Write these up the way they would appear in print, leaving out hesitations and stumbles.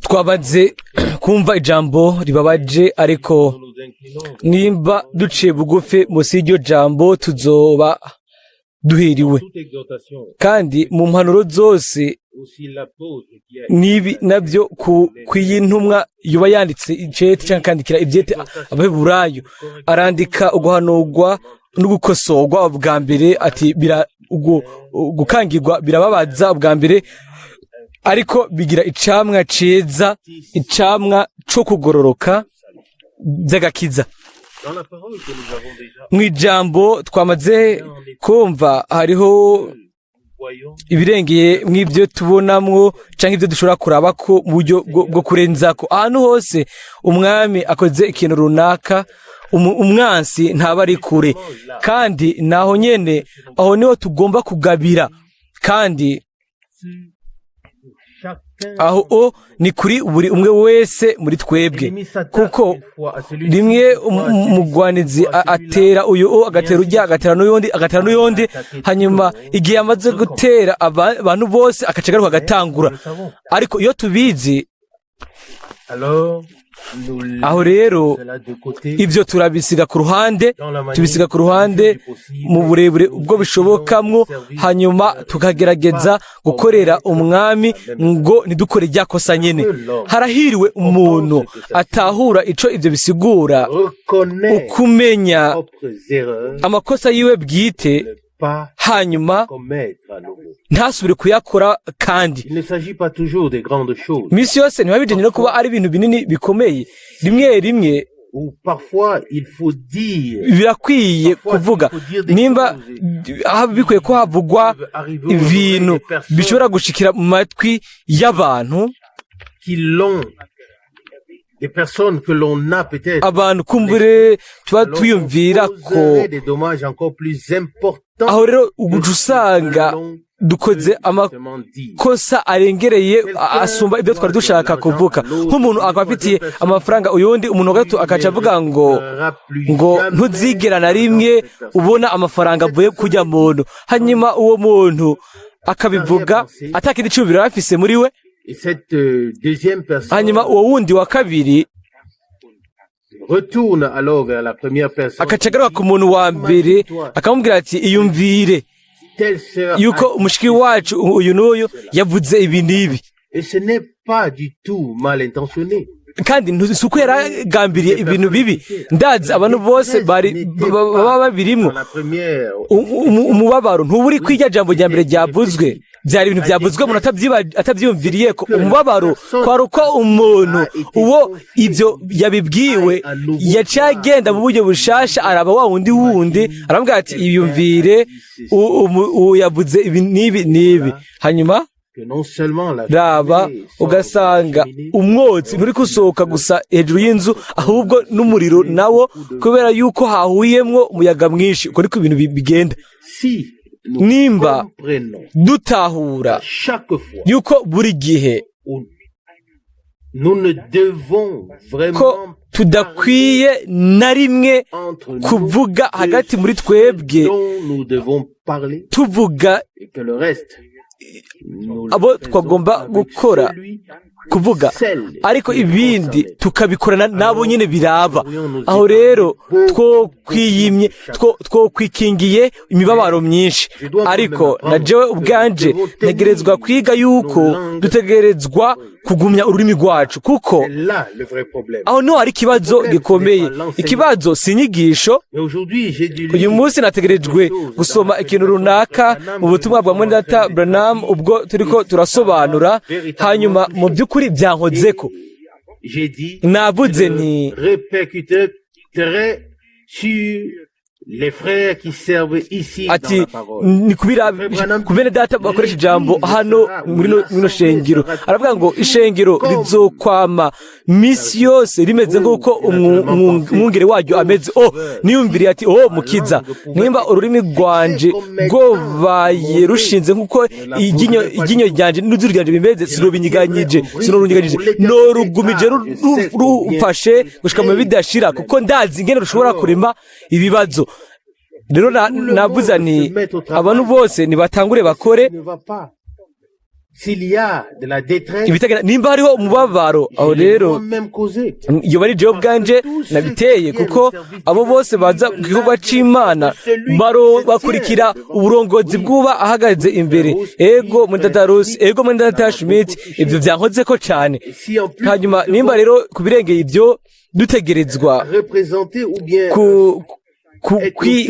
twabaze kumva ijambo ribabaje ariko nimba duciye bugufi munsi y'iryo jambo tuzoba duhiriwe kandi mu mpanuro zose nibi nabyo kw'iyintumwa yuba yanditse icete cyangwa akandikira ibyete abaheburayo arandika uguhanurwa no gukosorwa bwa mbere ati gukangirwa birababaza bwa mbere ariko bigira icamwa ciza icamwa co kugororoka by'agakiza mu ijambo twamaze kumva hariho ibirengeye mw'ibyo tubonamwo canke ibyo dushobora kuraba ko mu buryo bwo kurenzako ahantu hose umwami akoze ikintu runaka umwansi ntaba ari kure kandi naho nyene aho niho tugomba kugabira kandi aho ni kuri buri umwe wese muri twebwe kuko rimwe umugwanizi atera uyu agatera ujya agatera n'uyundi hanyuma igihe amaze gutera abantu bose akacagaruka agatangura ariko iyo tubizi aho rero ibyo turabisiga ku ruhande mu burebure ubwo bishobokamwo hanyuma tukagerageza gukorera umwami ngo ntidukore irya kosa nyine harahiriwe umuntu atahura ico ibyo bisigura ukumenya amakosa yiwe bwite hanyuma ntasubire kuyakora kandi misi yose ntibabijanye no kuba ari ibintu binini bikomeye rimwe birakwiye kuvuga nimba bikwiye ko havugwa ibintu bishobora gushikira mu matwi y'abantu abantu kumbure tuba tuyumvira ko aho rero uguca usanga dukoze amakosa arengereye asumba ibyo twari dushaka kuvuga nk'umuntu akaba afitiye amafaranga uyundi umuntu wa gatatu akaca avuga ngo ntuzigera na rimwe ubona amafaranga avuye kujya muntu hanyuma uwo muntu akabivuga atakindi cubiro afise muri we hanyuma uwo wundi wa kabiri akacagaruka ku muntu wa mbere akamubwira ati iyumvire yuko umushiki wacu uyu n'uyu yavuze ibi n'ibi kandi si uko yaragambiriye ibintu bibi ndazi abantu bose baba babirimwo umubabaro ntuburi kw'irya jambo rya mbere ryavuzwe byari ibintu byavuzwe umuntu atabyiyumviriye ko umubabaro kwari uko umuntu uwo ibyo yabibwiwe yaciye agenda mu buryo bushasha araba wa wundi aramubwira ati iyumvire uwo yavuze ibi n'ibi hanyuma raba ugasanga umwotsi nturi gusohoka gusa hejuru y'inzu ahubwo n'umuriro nawo kubera yuko hahuyemwo umuyaga mwinshi uko niko ibintu bigenda nimba dutahura yuko buri gihe ko tudakwiye na rimwe kuvuga hagati muri twebwe tuvuga abo twagomba gukora kuvuga ariko ibindi tukabikorana nabo nyine biraba aho rero twokwikingiye imibabaro myinshi ariko na jewe ubwanje ntegerezwa kwiga yuko dutegerezwa kugumya ururimi rwacu kuko aho niho hari ikibazo gikomeye ikibazo si inyigisho uyu munsi nategerejwe gusoma ikintu runaka mu butumwa bwa Mwendata Branham ubwo turiko turasobanura hanyuma mu by'ukuri byankozeko navuze nti ati ni kubene data bakoresha ijambo hano muri shengero aravuga ngo ishengero rizokwama misi yose rimeze nk'uko umwungere waryo ameze niyumviriye ati mukiza nimba ururimi rwanje rwobaye rushinze nk'uko iryinyo ryanje n'uzuru ryanje bimeze sinurunyiganyije norugumije rufashe gushika mu bidashira kuko ndazi ingene rushobora kurema ibibazo rero navuze nti abantu bose nibatangure bakore ibitagenda nimba hariho umubabaro aho rero iyo bari jewe ubwanje nabiteye kuko abo bose baza ku gikorwa c'Imana bakurikira uburongozi bw'uba ahagaze imbere ego muri Data Rusi ego muri Data Schmidt ivyo vyankozeko cane hanyuma nimba rero kubirengeye ibyo dutegerezwa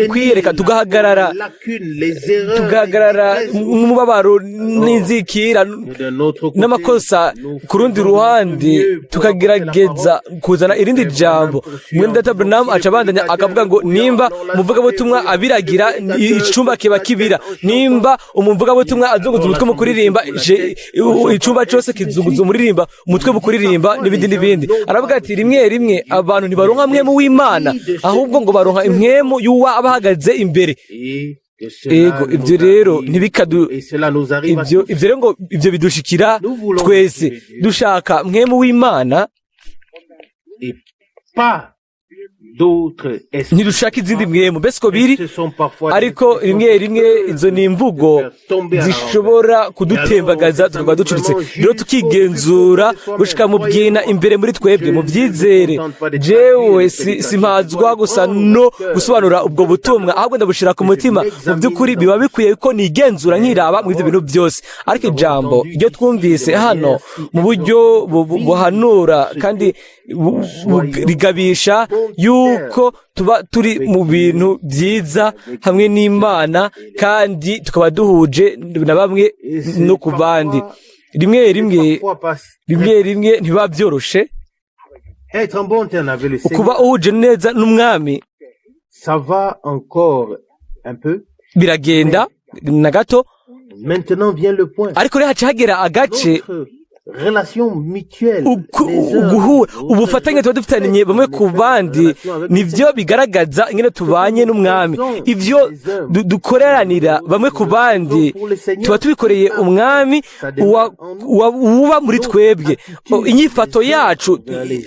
kwiyereka tugahagarara n'umubabaro n'inzikira n'amakosa ku rundi ruhande tukagerageza kuzana irindi jambo mwene Data Branham aca abandanya akavuga ngo nimba umuvugabutumwa abiragira icumba kiba kibira nimba umuvugabutumwa azunguza umutwe mu kuririmba icumba cose kizunguza umuririmba umutwe mu kuririmba n'ibindi aravuga ati rimwe rimwe abantu ntibaronka mwemu w'Imana ahubwo ngo baronka imwemu yuwa abahagaze imbere ego ibyo rero ntibikadu ibyo rero ngo ibyo bidushikira twese dushaka mwemu w'Imana ntidushaka izindi mwemu mbese ko biri ariko rimwe rimwe izo ni imvugo zishobora kudutembagaza tukaba ducuritse rero tukigenzura gushika mu bwina imbere muri twebwe mu byizere jewe simpazwa gusa no gusobanura ubwo butumwa ahubwo ndabushira ku mutima mu by'ukuri biba bikwiye ko nigenzura nkiraba mu ivyo bintu byose ariko ijambo iryo twumvise hano mu buryo buhanura kandi rigabisha yuko tuba turi mu bintu byiza hamwe n'Imana kandi tukaba duhuje na bamwe no ku bandi rimwe rimwe ntiba byoroshe ukuba uhuje neza n'umwami biragenda na gato ariko rero haca hagera agace guhura ubufatanye tuba dufitanye bamwe ku bandi nivyo bigaragaza ingene tubanye n'umwami ivyo dukoreranira bamwe ku bandi tuba tubikoreye umwami uba muri twebwe inyifato yacu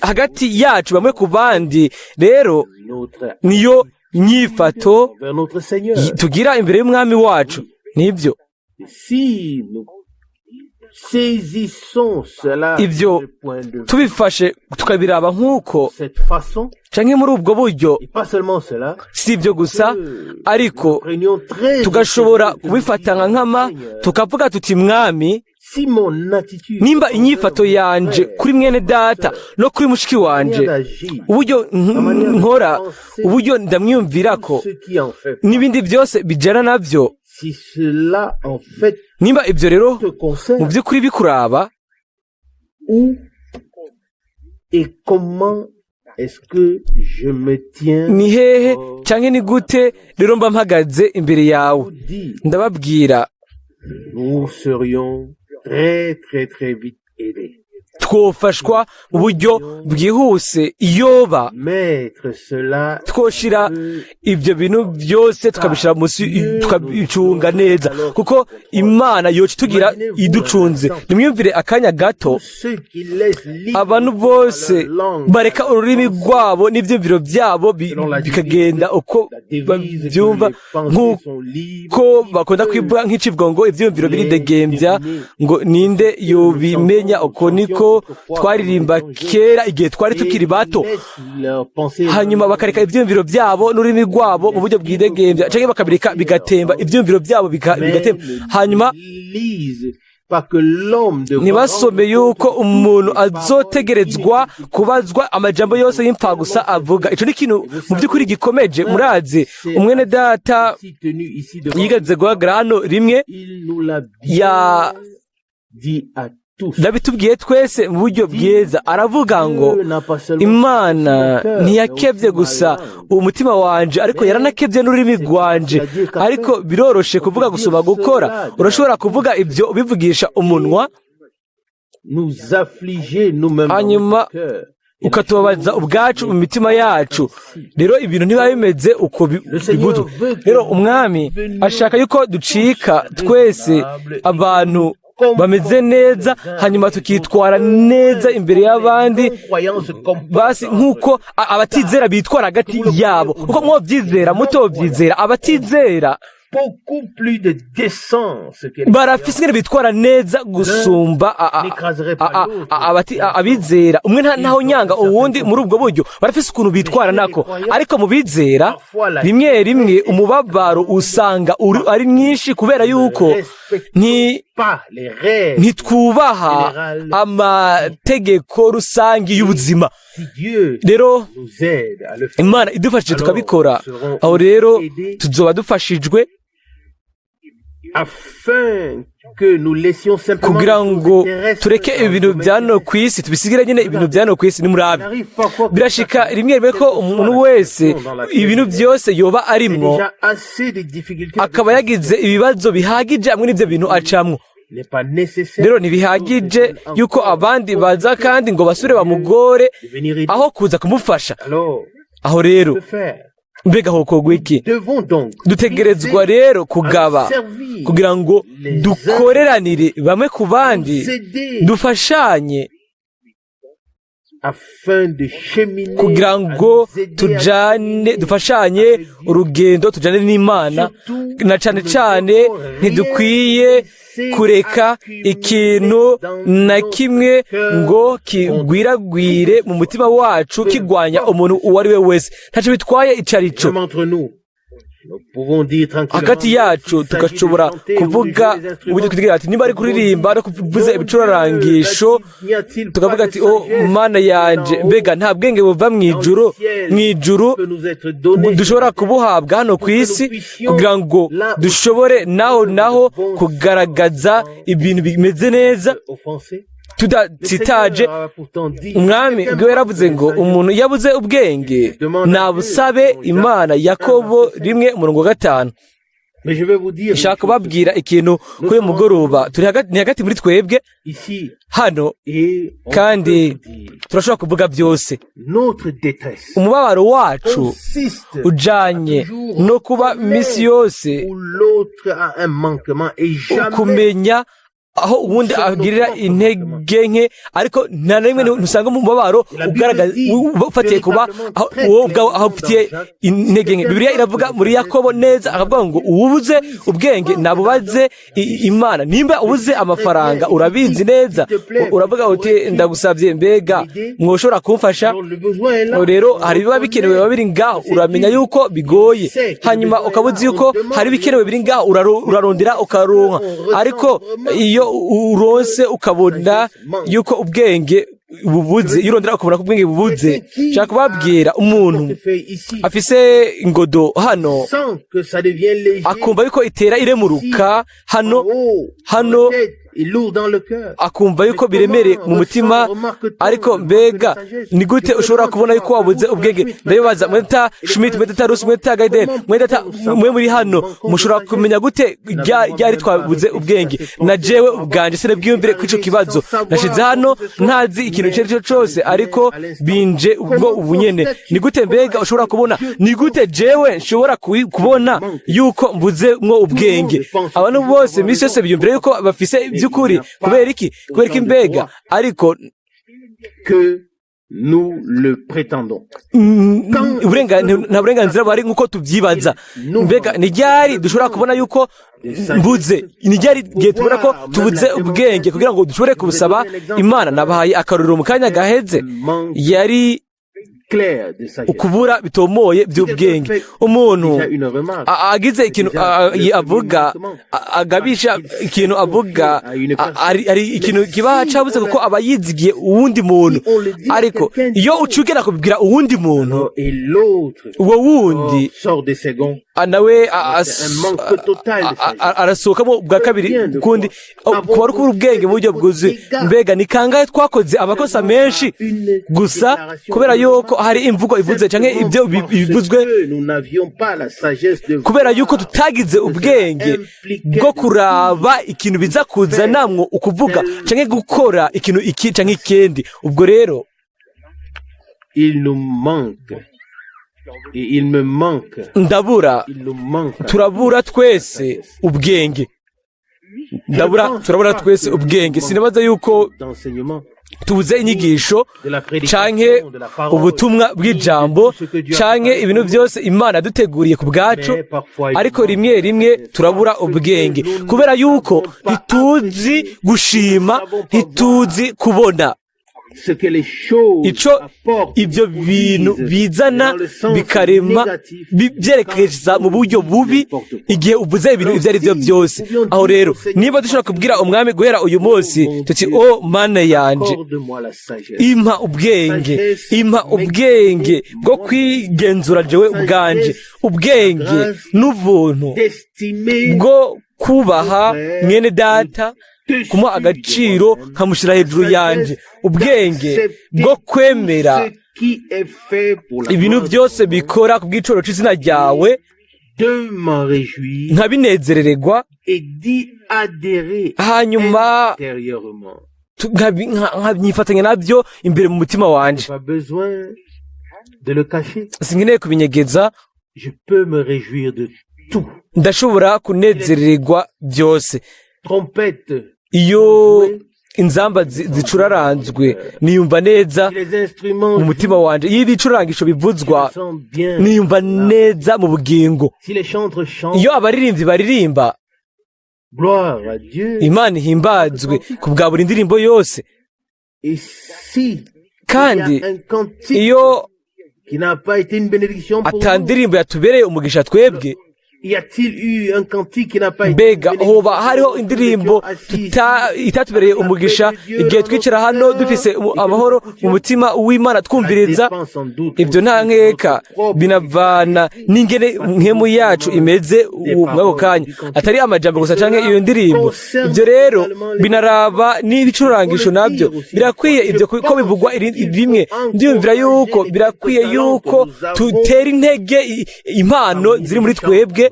hagati yacu bamwe ku bandi rero niyo nyifato tugira imbere y'umwami wacu nibyo ibyo tubifashe tukabiraba nk'uko canke muri ubwo buryo si ibyo gusa ariko tugashobora kubifata nka nkama tukavuga tuti mwami nimba inyifato yanje kuri mwene data no kuri mushiki wanje uburyo nkora uburyo ndamwiyumvirako n'ibindi byose bijana navyo nimba ibyo rero mu by'ukuri bikuraba ni hehe canke ni gute rero mba mpagaze imbere yawe ndababwira twofashwa mu buryo bwihuse iyoba twoshira ibyo bintu byose tukabishira munsi tukabicunga neza kuko Imana yoca tugira iducunze nimwumvire akanya gato abantu bose bareka ururimi rwabo n'ivyumviro byabo bikagenda uko bavyumva nk'uko bakunda kwivuga nk'icivugo ngo ivyumviro biridegembya ngo ninde yobimenya uko niko twaririmba kera igihe twari tukiri bato hanyuma bakareka ivyumviro byabo n'ururimi rwabo mu buryo bwidegembya canke bakabireka bigatemba ivyumviro byabo bigatemba hanyuma ntibasome yuko umuntu azotegerezwa kubazwa amajambo yose y'impfagusa avuga ico ni ikintu mu by'ukuri gikomeje murazi umwene data yigeze guhagarara hano rimwe ndabitubwiye twese mu buryo bwiza aravuga ngo Imana ntiyakebye gusa umutima wanje ariko yaranakebye n'ururimi rwanje ariko biroroshe kuvuga gusoma gukora urashobora kuvuga ibyo ubivugisha umunwa hanyuma ukatubabaza ubwacu mu mitima yacu rero ibintu ntiba bimeze uko bivuzwe rero umwami ashaka yuko ducika twese abantu bameze neza hanyuma tukitwara neza imbere y'abandi basi nk'uko abatizera bitwara hagati yabo uko mwobyizera mutobyizera abatizera beaucoup plus de décence que les barafise ingene bitwara neza gusumba abizera umwe ntaho nyanga uwundi muri ubwo buryo barafise ukuntu bitwara nako ariko mu bizera rimwe rimwe umubabaro usanga ari mwinshi kubera yuko ntitwubaha amategeko rusange y'ubuzima. Rero Imana idufashije tukabikora, aho rero tuzoba dufashijwe kugira ngo tureke ibintu bya hano ku isi tubisigire nyine ibintu bya hano ku isi. Nimurabe birashika rimwe rimwe ko umuntu wese ibintu byose yoba arimwo akaba yagize ibibazo bihagije hamwe n'ibyo bintu acamwo. Rero ntibihagije yuko abandi baza kandi ngo basure bamugore aho kuza kumufasha. Aho rero mbega hokorwa iki? Dutegerezwa rero kugaba kugira ngo dukoreranire bamwe ku bandi, dufashanye kugira ngo dufashanye urugendo tujane n'Imana. Na cane cane ntidukwiye kureka ikintu na kimwe ngo kigwiragwire mu mutima wacu kigwanya umuntu uwo ari we wese, ntaco bitwaye icarico. Hagati yacu tugashobora kuvuga uburyo twigira ati niba ari kuririmba no kuvuza ibicurarangisho tukavuga ati Mana yanje, mbega nta bwenge buva mw'ijuru dushobora kubuhabwa hano ku isi kugira ngo dushobore naho kugaragaza ibintu bimeze neza tudatsitaje. Umwami bwe yaravuze ngo umuntu yabuze ubwenge nabusabe Imana. Yakobo 1:5. Ishaka kubabwira ikintu kuri mugoroba turi hagati muri twebwe hano, kandi turashobora kuvuga byose. Umubabaro wacu ujanye no kuba misi yose kumenya aho ubundi agirira intege nke, ariko nta rimwe ntusanga mu mubabaro ugaragaza ufatiye kuba aho ufitiye intege nke. Bibiliya iravuga muri Yakobo neza akavuga ngo ubuze ubwenge nabubaze Imana. Nimba ubuze amafaranga urabizi neza, uravuga uti ndagusabye, mbega mwoshobora kumfasha? Rero hari biba bikenewe biba biri ngaho, uramenya yuko bigoye, hanyuma ukabuzi yuko hari bikenewe biri ngaho urarondera ukaronka. Ariko iyo uronse ukabona yuko ubwenge bubuze, urondera ukabona ko ubwenge bubuze, nshaka kubabwira umuntu afise ingodo hano akumva yuko itera iremuruka hano akumva yuko biremereye mu mutima, ariko mbega ni gute ushobora kubona yuko wabuze ubwenge? Ndabibaza mweta Schmidt, mweta Rusi, mweta Gaiden, mweta mwe muri hano mushobora kumenya gute ryari twabuze ubwenge? Na jewe ubwanje sinabwiyumvire kwico kibazo, nashize hano ntazi ikintu cyo cyose, ariko binje ubwo ubunyene. Ni gute mbega ushobora kubona, ni gute jewe nshobora kubona yuko mbuze mwo ubwenge? Abantu bose misi yose biyumvira yuko bafise byukuri. Kubera iki mbega? Ariko nous le prétendons. Nta burenganzira bari nk'uko tubyibaza. Mbega ni ryari dushobora kubona yuko mbuze? Ni ryari gihe tubona ko tubuze ubwenge kugira ngo dushobore kubusaba Imana? Nabahaye akaruriro mu kanya gaheze, yari ukubura bitomoye by'ubwenge. Umuntu agize ikintu avuga, agabisha ikintu avuga, ari ikintu kiba cabuze kuko aba yizigiye uwundi muntu. Ariko iyo ucugera kubwira uwundi muntu, uwo wundi nawe arasohokamo bwa kabiri kundi kuba ari kubura ubwenge mu buryo bwuzuye. Mbega ni kangahe twakoze amakosa menshi gusa kubera yuko hari imvugo ivuze canke ibyo bivuzwe, kubera yuko tutagize ubwenge bwo kuraba ikintu biza kuzanamwo ukuvuga canke gukora ikintu iki canke ikindi. Ubwo rero turabura twese ubwenge. Turabura twese ubwenge. Sinabaza yuko tubuze inyigisho canke ubutumwa bw'ijambo canke ibintu byose Imana yaduteguriye ku bwacu, ariko rimwe rimwe turabura ubwenge kubera yuko ntituzi gushima, ntituzi kubona ico ibyo bintu bizana bikarema byerekeza mu buryo bubi igihe uvuze ibintu ibyo ari byo byose. Aho rero niba dushobora kubwira umwami guhera uyu munsi tuti o mana yanje, impa ubwenge bwo kwigenzura jewe ubwanje, ubwenge n'ubuntu bwo kubaha mwene data, kumuha agaciro nkamushyira hejuru yanje, ubwenge bwo kwemera ibintu byose bikora ku bw'icoro c'izina ryawe, nkabinezerererwa, hanyuma nkanyifatanya nabyo imbere mu mutima wanje. Sinkeneye kubinyegeza, ndashobora kunezerererwa byose. Iyo inzamba zicuraranzwe niyumva neza mu mutima wanje, iyo ibicurangisho bivuzwa niyumva neza mu bugingo. Iyo abaririmbyi baririmba, Imana ihimbazwe ku bwa buri ndirimbo yose. Kandi iyo ata ndirimbo yatubereye umugisha twebwe, mbega hoba hariho indirimbo itatubereye umugisha igihe twicara hano dufise amahoro mu mutima w'Imana twumviriza? Ibyo nta nkeka binavana n'ingene nkemu yacu imeze mwako kanya, atari amajambo gusa canke iyo ndirimbo. Ibyo rero binaraba n'ibicurangisho nabyo birakwiye ibyo ko bivugwa rimwe. Ndiyumvira yuko birakwiye yuko tutera intege impano ziri muri twebwe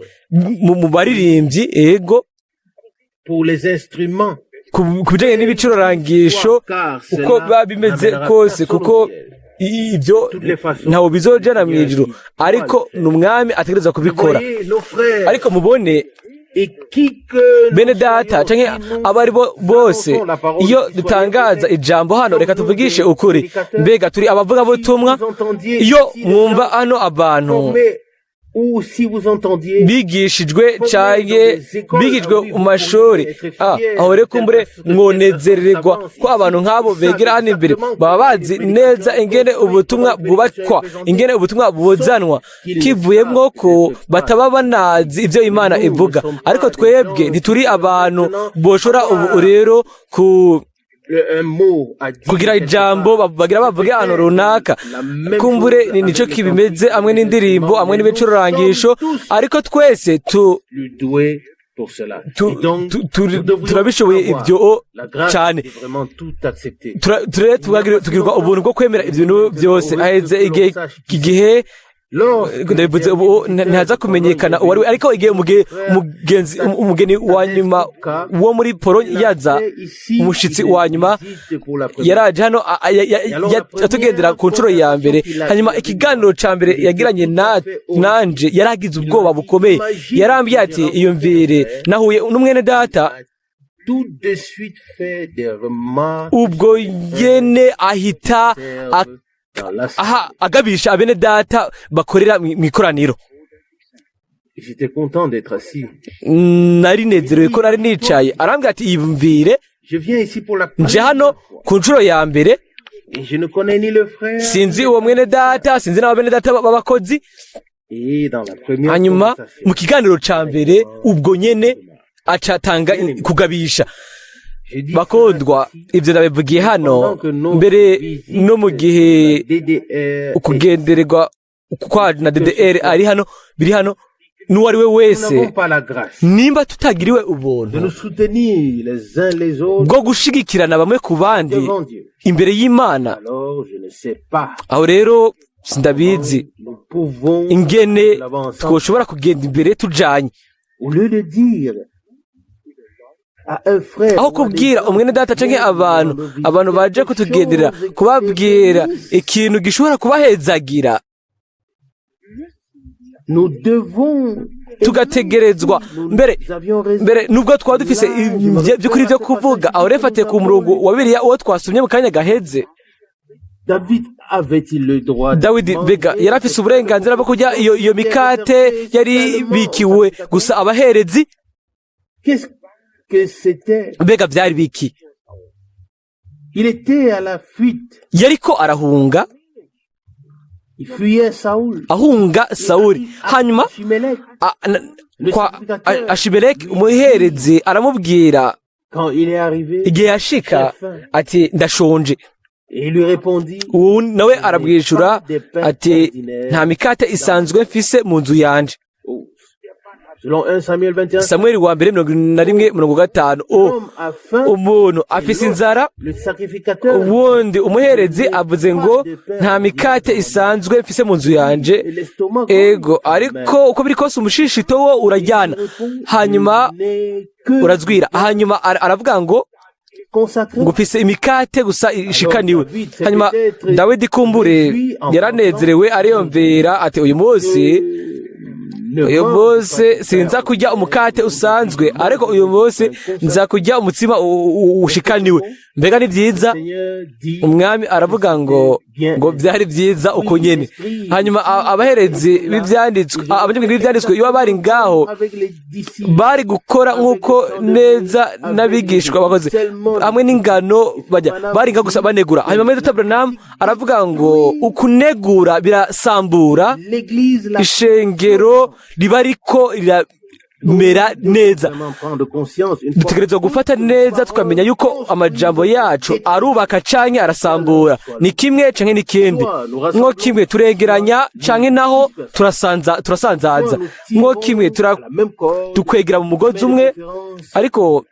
mu baririmbyi, ego ku bijanye n'ibicurangisho uko biba bimeze kose, kuko ibyo ntawo bizojana mu ijuru, ariko n'umwami ategereza kubikora. Ariko mubone bene data canke abari bose, iyo dutangaza ijambo hano, reka tuvugishe ukuri, mbega turi abavuga butumwa? Iyo mwumva hano abantu bigishijwe canke bigijwe mu mashuri, aho rero kumbure mwonezererwa ko abantu nk'abo begera hano imbere baba bazi neza ingene ubutumwa bwubakwa, ingene ubutumwa buzanwa, kivuyemwo ko bataba banazi ivyo Imana ivuga. Ariko twebwe ntituri abantu boshora ubu rero kugira ijambo bagira bavuge ahantu runaka. Kumbure nico kibimeze amwe n'indirimbo, amwe n'ibicurangisho, ariko twese turabishoboye ibyo cyane. Tugirwa ubuntu bwo kwemera ibintu byose. Aheze igihe ndabivuze ubu ntaza kumenyekana uwari we, ariko igihe umugeni wa nyuma wo muri Pologne yaza, umushitsi wa nyuma yaraje hano yatugendera ku nshuro ya mbere. Hanyuma ikiganiro ca mbere yagiranye nanje yaragize ubwoba bukomeye. Yarambwiye ati iyumvire, nahuye n'umwene data ubwo yene ahita agabisha abene data bakorera mu ikoraniro. Nari nezerewe ko nari nicaye. Arambwira ati yumvire, nje hano ku nshuro ya mbere, sinzi uwo mwene data, sinzi n'abene data b'abakozi. Hanyuma mu kiganiro ca mbere ubwo nyene acatanga kugabisha. Bakundwa, ibyo nabivugiye hano mbere no mu gihe ukugendererwa kwa na DDR ari hano, biri hano, n'uwari we wese, nimba tutagiriwe ubuntu bwo gushigikirana bamwe ku bandi imbere y'Imana, aho rero sindabizi ingene twoshobora kugenda imbere tujanye. Aho kubwira umwene data canke abantu baje kutugenderera, kubabwira ikintu gishobora kubahezagira, tugategerezwa mbere nubwo twaba dufise by'ukuri byo kuvuga aho rero fatiye ku murongo wa Bibiliya uwo twasomye mu kanya gaheze. Dawidi mbega yari afise uburenganzira bwo kurya iyo mikate yari bikiwe gusa abaherezi? Mbega byari biki? Yariko arahunga, ahunga Sawuli. Hanyuma kwa Ashimeleki umuherezi aramubwira igihe yashika ati ndashonje. Nawe arabwishura ati nta mikate isanzwe mfise mu nzu yanje. Samueli wa mbere 21:5. Umuntu afise inzara, ubundi umuherezi avuze ngo nta mikate isanzwe mfise mu nzu yanje. Ego ariko uko biri kose umushishito wo urajyana, hanyuma urazwira. Hanyuma aravuga ngo ngufise imikate gusa ishikaniwe. Hanyuma Dawidi kumbure yaranezerewe ariyumvira ati uyu munsi sinza kurya umukate usanzwe, ariko uyu munsi nza kurya umutsima ushikaniwe. Mbega ni byiza? Umwami aravuga ngo byari byiza uko nyene. Hanyuma abaherezi b'ivyanditswe, abanyabwenge b'ivyanditswe iyo bari ngaho bari gukora nk'uko neza n'abigishwa bakoze hamwe n'ingano bari nga gusa banegura. Hanyuma Maitre Branham aravuga ngo ukunegura birasambura ishengero riba riko mera neza. Dutegerezwa gufata neza tukamenya yuko amajambo yacu arubaka canke arasambura. Ni kimwe canke ni kindi. Nko kimwe turegeranya canke naho turasanzaza. Nko kimwe tukwegera mu mugozi umwe, ariko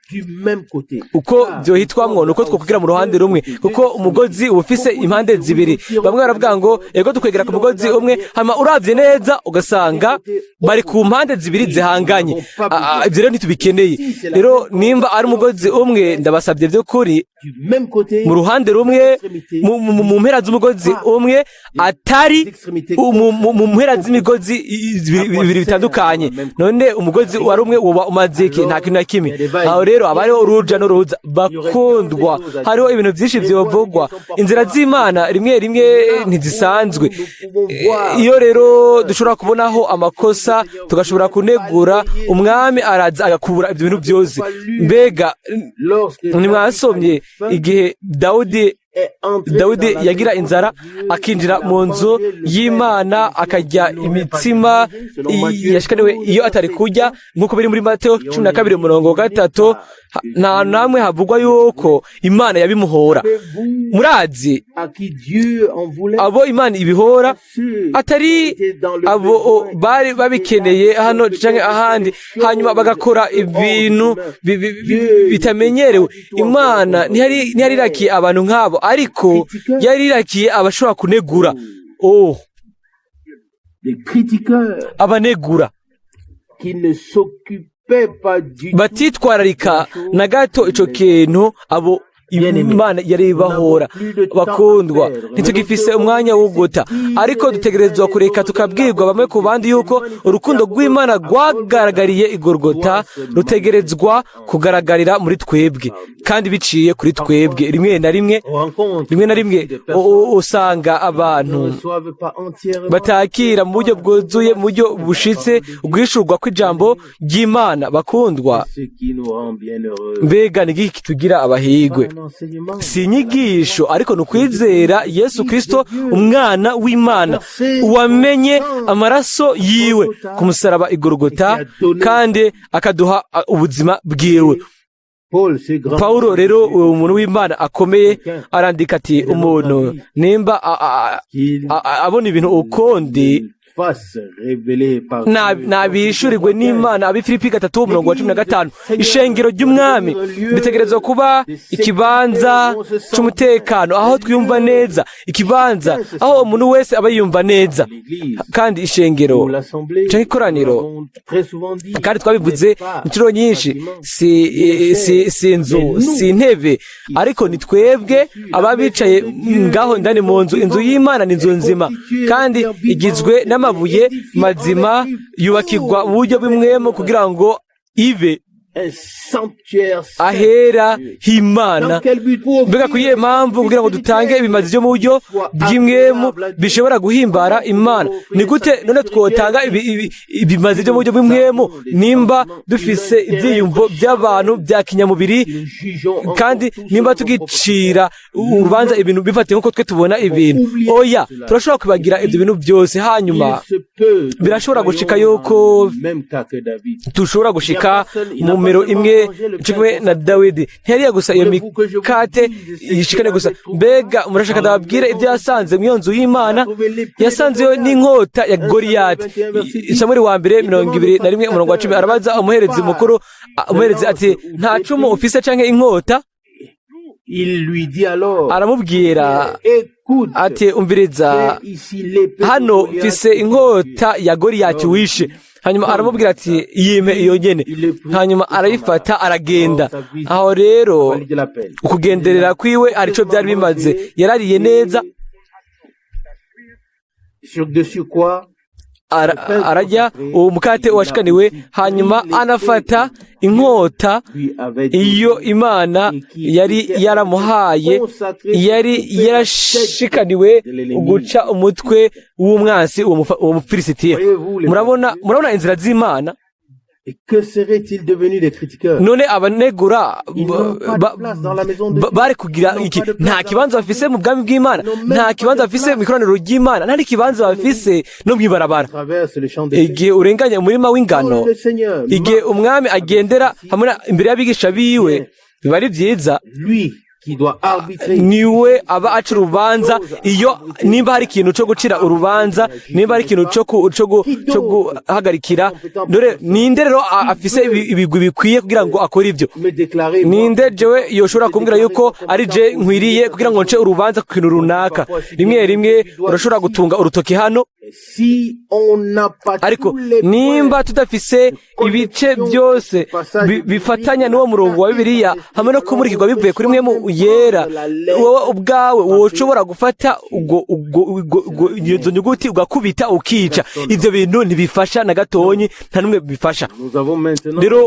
uko byohitwamwo nuko twokugira mu ruhande rumwe, kuko umugozi ufise impande zibiri. Bamwe baravuga ngo ego tukwegera ku mugozi umwe, hama uravye neza ugasanga bari ku mpande zibiri zihanganye. Ibyo rero ntitubikeneye. Rero nimba ari umugozi umwe, ndabasabye byo kuri mu ruhande rumwe, mu mpera z'umugozi umwe, atari mu mpera z'imigozi bibiri bitandukanye. None umugozi wari umwe uba umaze iki? Nta kintu na kimwe. Aho rero aba hariho uruja n'uruza. Bakundwa, hariho ibintu byinshi byovugwa. Inzira z'Imana rimwe rimwe ntizisanzwe. Iyo rero dushobora kubonaho amakosa tugashobora kunegura, umwami araza agakubura ibyo bintu byose. Mbega nimwasomye igihe Dawidi yagira inzara akinjira mu nzu y'Imana akarya imitsima yashikaniwe iyo atari kurya, nk'uko biri muri Mateyo 12:3. nta namwe havugwa yuko Imana yabimuhora. Murazi abo Imana ibihora atari abo bari babikeneye hano canke ahandi, hanyuma bagakora ibintu bitamenyerewe. Imana ntiyarirakiye abantu nk'abo, ariko yarirakiye abashobora kunegura. Abanegura batitwararika na gato ico kintu, abo Imana yari bahora. Bakundwa, ntitugifise umwanya wo guta, ariko dutegerezwa kureka tukabwirwa bamwe ku bandi yuko urukundo rw'Imana rwagaragariye igorogota rutegerezwa kugaragarira muri twebwe, kandi biciye kuri twebwe. Rimwe na rimwe usanga abantu batakira mu buryo bwuzuye, mu buryo bushitse ubwishurwa kw'ijambo ry'Imana. Bakundwa, mbega ni iki kitugira abahigwe? Si inyigisho, ariko ni ukwizera Yesu Kristo, umwana w'Imana wamenye amaraso yiwe ku musaraba igorogota, kandi akaduha ubuzima bwiwe. Paulo rero umuntu w'Imana akomeye arandika ati umuntu nimba abona ibintu ukundi nabishurirwe n'Imana. Abifilipi 3:15. Ishengero ry'umwami bitegerezwa kuba ikibanza c'umutekano, aho twiyumva neza, ikibanza aho umuntu wese aba yumva neza. Kandi ishengero canke ikoraniro, kandi twabivuze inshuro nyinshi, si inzu, si intebe, ariko ni twebwe ababicaye ngaho ndani mu nzu. Inzu y'Imana ni inzu nzima, kandi igizwe n'amabuye mazima yubakirwa mu buryo bw'imwemu kugira ngo ibe ahera h'Imana. Mbega kuri iyo mpamvu kugira ngo dutange ibimazi byo mu buryo bw'imwemu bishobora guhimbara Imana. Ni gute none twotanga ibimazi byo mu buryo bw'imwemu nimba dufise ibyiyumvo by'abantu bya kinyamubiri kandi nimba tugicira urubanza ibintu bifatiye nk'uko twe tubona ibintu? Oya, turashobora kwibagira ibyo bintu byose, hanyuma birashobora gushika yuko dushobora gushika mu numero imwe cumi na Dawidi. Ntiyariye gusa iyo mikate yishikane gusa. Mbega murashaka ndababwire ibyo yasanze mu iyo nzu y'Imana? Yasanzeyo n'inkota ya Goliyati. Samweli wa mbere 21:10 arabaza umuherezi mukuru, umuherezi ati nta cumu ufise canke inkota? Aramubwira ati umviriza, hano mfise inkota ya Goliyati wishe. Hanyuma aramubwira ati yime iyo nyene. Hanyuma arayifata aragenda. Aho rero ukugenderera kwiwe arico byari bimaze. Yarariye neza, arajya uwo mukate washikaniwe, hanyuma anafata inkota iyo Imana yari yaramuhaye, yari yarashikaniwe guca umutwe w'umwansi uwo Mufilisitiya. Murabona inzira z'Imana. None abanegura bari kugira iki? Nta kibanza bafise mu bwami bw'Imana, nta kibanza bafise mu ikoraniro ry'Imana, nta kibanza bafise no mwibarabara. Igihe urenganya umurima w'ingano, igihe umwami agendera hamwe imbere y'abigisha biwe, biba ari byiza. Niwe aba aca urubanza. Iyo nimba hari ikintu cyo gucira urubanza, nimba hari ikintu cyo guhagarikira, dore ninde rero afise ibigwi bikwiye kugira ngo akore ibyo? Ninde jewe yoshobora kumbwira yuko ari je nkwiriye kugira ngo nce urubanza ku kintu runaka? Rimwe urashobora gutunga urutoki hano, ariko nimba tudafise ibice byose bifatanya n'uwo murongo wa Bibiliya hamwe no kumurikirwa bivuye kuri mwe mu yera, wowe ubwawe woshobora gufata izo nyuguti ugakubita ukica. Ibyo bintu ntibifasha na gatonyi, nta numwe bifasha. Rero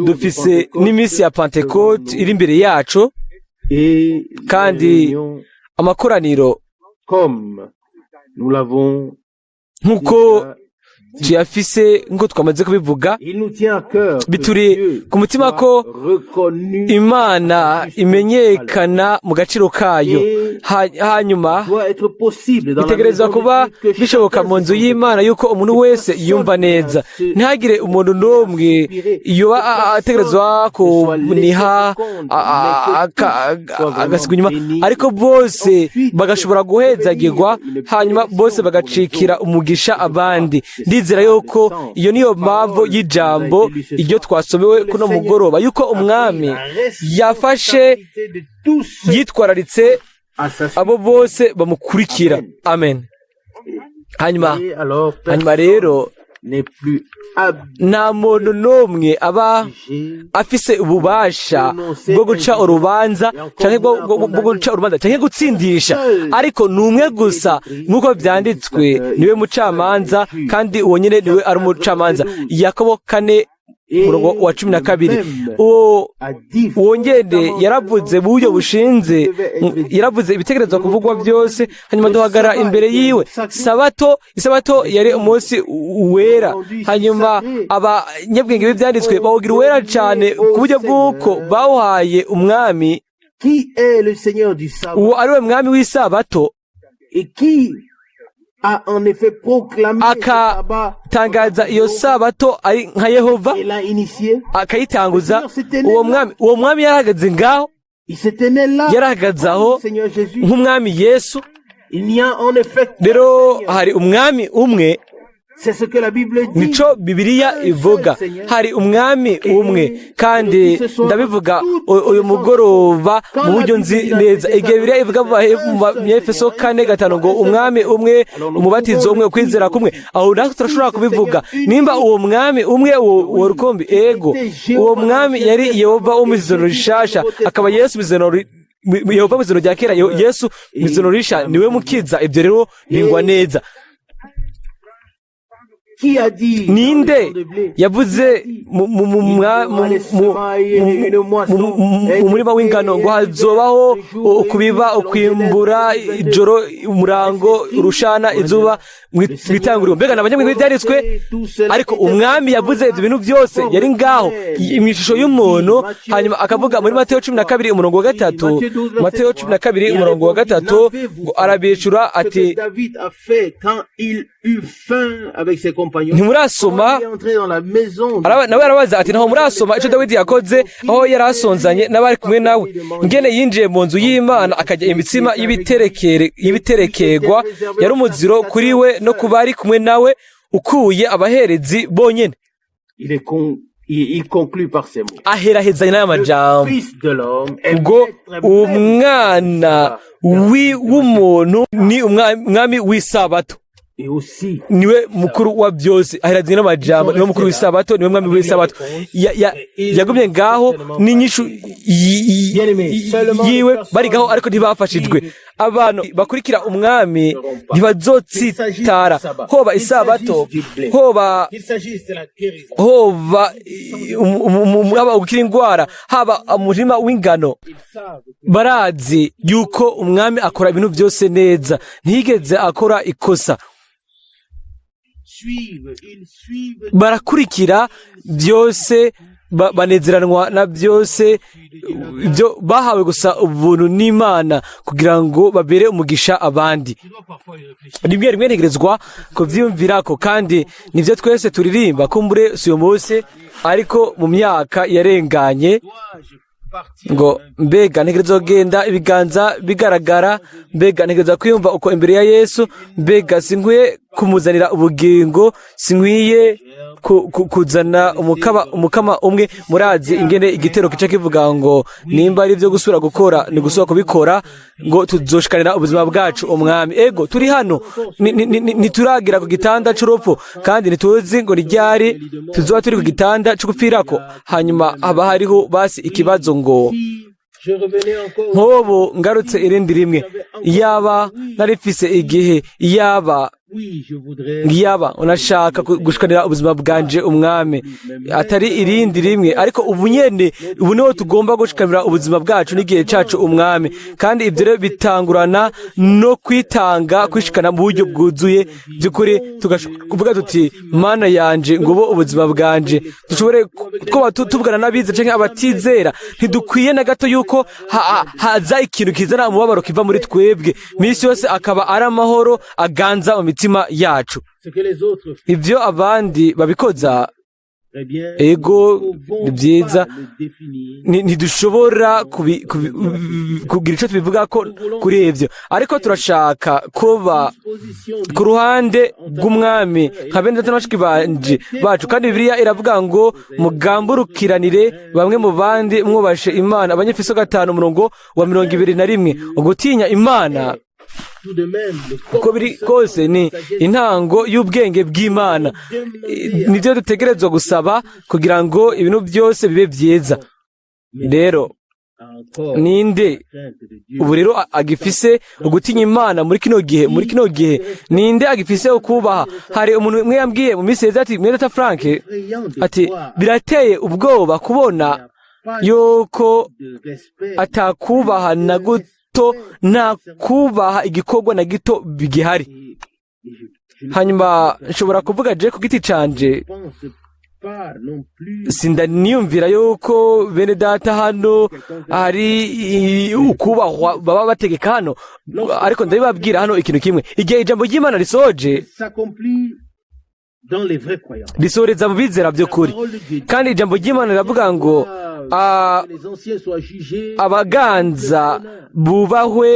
dufise n'iminsi ya Pentecote iri imbere yacu, kandi amakoraniro nk'uko tuyafise, nk'uko twamaze kubivuga, bituri ku mutima ko Imana imenyekana mu gaciro kayo. Hanyuma bitegerezwa kuba bishoboka mu nzu y'Imana yuko umuntu wese yumva neza. Ntihagire umuntu n'umwe yoba ategerezwa kuniha agasigwa inyuma, ariko bose bagashobora guhezagirwa, hanyuma bose bagacikira umugisha abandi. Ndizera yuko iyo niyo mpamvu y'ijambo iryo twasomewe kuno mugoroba, yuko umwami yafashe yitwararitse abo bose bamukurikira. Amen. Hanyuma rero nta muntu n'umwe aba afise ububasha bwo guca urubanza cyangwa gutsindisha, ariko ni umwe gusa nk'uko byanditswe, niwe mucamanza, kandi uwo nyine niwe ari umucamanza. Yakobo 4:12 uwo ngende yaravuze mu buryo bushinze, yaravuze ibitekerezo kuvugwa byose, hanyuma duhagara imbere yiwe. Isabato yari umunsi wera, hanyuma abanyabwenge b'ibyanditswe bawugira uwera cyane ku buryo bw'uko bawuhaye umwami, uwo ari we mwami w'isabato, akatangaza iyo sabato ari nka Yehova, akayitanguza. Uwo mwami yarahagaze ngaho, yarahagaze aho nk'umwami Yesu. Rero hari umwami umwe, nico Bibiliya ivuga. Hari umwami umwe, kandi ndabivuga uyu mugoroba mu buryo nzi neza. Igihe Bibiliya ivuga mu Efeso 4:5 ngo umwami umwe, umubatizo umwe, ukwizera kumwe, aho natwe turashobora kubivuga. Nimba uwo mwami umwe uwo rukombi, ego uwo mwami yari Yehova wo mu izina rishasha, akaba Yesu Yehova mu izina rya kera, Yesu mu izina risha niwe mukiza. Ibyo rero bingwa neza. Qui a dit ninde yavuze mu murima w'ingano ngo hazobaho ukubiba ukwimbura ijoro umurango urushana izuba mwitanguriro mbega nabanyamwe byaritswe ariko umwami yavuze ibyo bintu byose yari ngaho mu ishusho y'umuntu hanyuma akavuga muri Mateyo 12 umurongo wa 3 Mateyo 12 umurongo wa 3 ngo arabicura ati ntimurasoma nawe arabaza ati ntaho murasoma icyo Dawidi yakoze aho yari asonzanye n'abari kumwe nawe ngene yinjiye mu nzu y'Imana akajya imitsima y'ibiterekegwa yari umuziro kuri we no ku bari kumwe nawe ukuye abaherezi bonyene. Il conclut par ces mots. Aherahezanya n'aya majambo ngo umwana w'umuntu ni umwami w'isabato niwe mukuru wa byose. Aherahezanya n'amajambo niwe mukuru w'isabato niwe mwami w'isabato. Yagumye ngaho n'inyishu yiwe barigaho ariko ntibafashijwe. Abantu bakurikira umwami ntibazotsitara hoba isabato hoba gukira indwara haba umurima w'ingano. Barazi yuko umwami akora ibintu byose neza ntiyigeze akora ikosa. Barakurikira byose banezeranwa na byose ibyo bahawe gusa ubuntu n'Imana kugira ngo babere umugisha abandi. Rimwe rimwe ntegerezwa kuvyumvirako kandi nivyo twese turirimba kumbure si uyu munsi ariko mu myaka yarenganye ngo mbega ntegerezwa kugenda ibiganza bigaragara, mbega ntegerezwa kwiyumva uko imbere ya Yesu, mbega sinkwiye kumuzanira ubugingo, sinkwiye kuzana umukama umwe. Murazi ingene igitero kica kivuga ngo nimba ari byo gusura gukora ni gusura kubikora ngo tuzoshikanira ubuzima bwacu umwami. Ego turi hano ntituragira ku gitanda c'urupfu kandi ntituzi ngo ryari tuzoba turi ku gitanda cyo gupfirako. Hanyuma haba hariho basi ikibazo ngo nk'ubu ngarutse irindi rimwe, iyaba narifise igihe, iyaba unashaka gushikanira ubuzima bwanje umwami atari irindi rimwe, ariko ubu nyene ubu niho tugomba gushikanira ubuzima bwacu n'igihe cacu umwami. Kandi ibyo rero bitangurana no kwitanga, kwishikana mu buryo bwuzuye by'ukuri, tuvuga tuti mana yanje ngubo ubuzima bwanje. Dushobore kuba tuvugana n'abize canke abatizera, ntidukwiye na gato yuko haza ikintu kizana umubabaro kiva muri twebwe, misi yose akaba ari amahoro aganza mu mitima yacu. Ibyo abandi babikoza ego ni byiza, ntidushobora kugira icyo tubivuga ko kuri ibyo, ariko turashaka kuba ku ruhande rw'umwami nka bene data n'abashiki bacu. Kandi Bibiliya iravuga ngo mugamburukiranire bamwe mu bandi mwubashe Imana. Abanyefeso 5:21. Ugutinya Imana uko biri kose ni intango y'ubwenge bw'Imana. Nibyo dutegerezwa gusaba kugira ngo ibintu byose bibe byiza. Rero ninde ubu rero agifise ugutinya Imana muri kino gihe? Ninde agifise ukubaha? Hari umuntu umwe yambwiye mu minsi yeze ati Mwene Data Frank ati birateye ubwoba kubona yuko atakubaha na nta kubaha igikorwa na gito bigihari. Hanyuma nshobora kuvuga je ku giti canje sindaniyumvira yuko bene data hano hari ukubahwa baba bategeka hano, ariko ndabibabwira hano ikintu kimwe: igihe ijambo ry'Imana risoje risoreza mu bizera by'ukuri. Kandi ijambo ry'Imana riravuga ngo abaganza bubahwe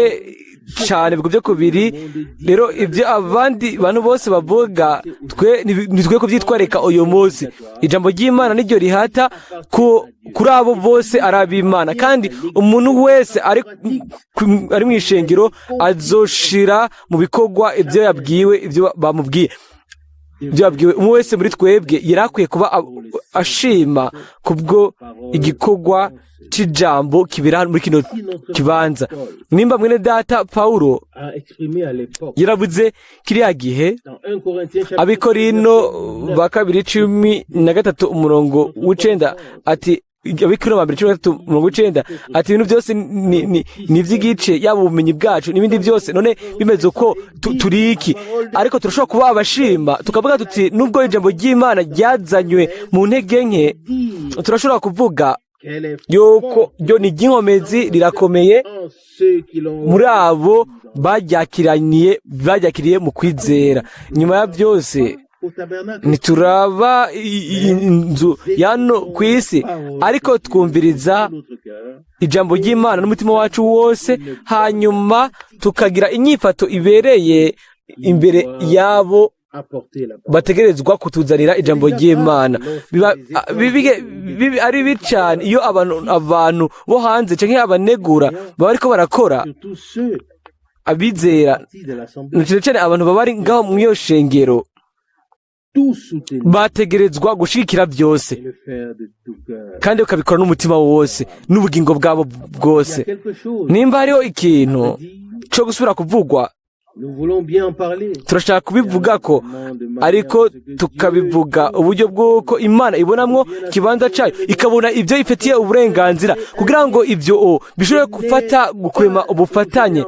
cyane bigo byo kubiri. Rero ibyo abandi bantu bose bavuga nitwe kubyitwareka uyu munsi. Ijambo ry'Imana niryo rihata kuri abo bose arabimana, kandi umuntu wese ari mu ishengero azoshira mu bikorwa ibyo yabwiwe, ibyo bamubwiye. byabwiwe umwe wese muri twebwe yari akwiye kuba ashima kubwo igikorwa c'ijambo kibera muri kino kibanza. Nimba mwene data Paulo yaravuze kiriya gihe Abikorino ba kabiri 13:9 ati Abikorino ba 13:9 ati ibintu byose ni ivy'igice yaba ubumenyi bwacu n'ibindi byose, none bimeze uko turiki, ariko turashobora kuba abashima tukavuga tuti nubwo ijambo ry'Imana ryazanywe mu ntege nke, turashobora kuvuga yuko ryo ni ry'inkomezi rirakomeye muri abo baryakiriye mu kwizera. Nyuma ya byose ntituraba inzu yano ku isi, ariko twumviriza ijambo ry'Imana n'umutima wacu wose, hanyuma tukagira inyifato ibereye imbere yabo bategerezwa kutuzanira ijambo ry'Imana. Biba ari bibi cyane iyo abantu bo hanze canke abanegura baba ariko barakora abizera, cyane abantu baba ari ngaho mu iyo shengero bategerezwa gushigikira byose kandi bakabikora n'umutima wose n'ubugingo bwabo bwose. Nimba hariho ikintu cyo gusubira kuvugwa, turashaka kubivuga ko, ariko tukabivuga uburyo bw'uko Imana ibonamwo kibanza cyayo, ikabona ibyo ifitiye uburenganzira kugira ngo ibyo bishobore gukwema ubufatanye.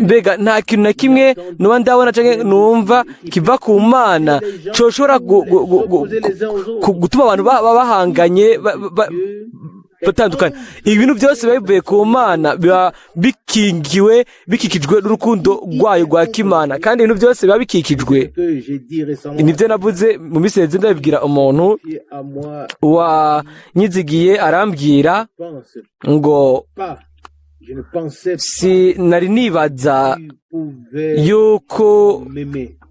Mbega nta kintu na kimwe nuba ndabona canke numva kiva ku Mana coshobora gutuma abantu bahanganye batandukanye. Ibintu byose bivuye ku Mana biba bikikijwe n'urukundo rwayo rwa kimana, kandi ibintu byose biba bikikijwe. Nibyo navuze mu misezi ndabibwira umuntu wanyizigiye, arambwira ngo nari nibaza yuko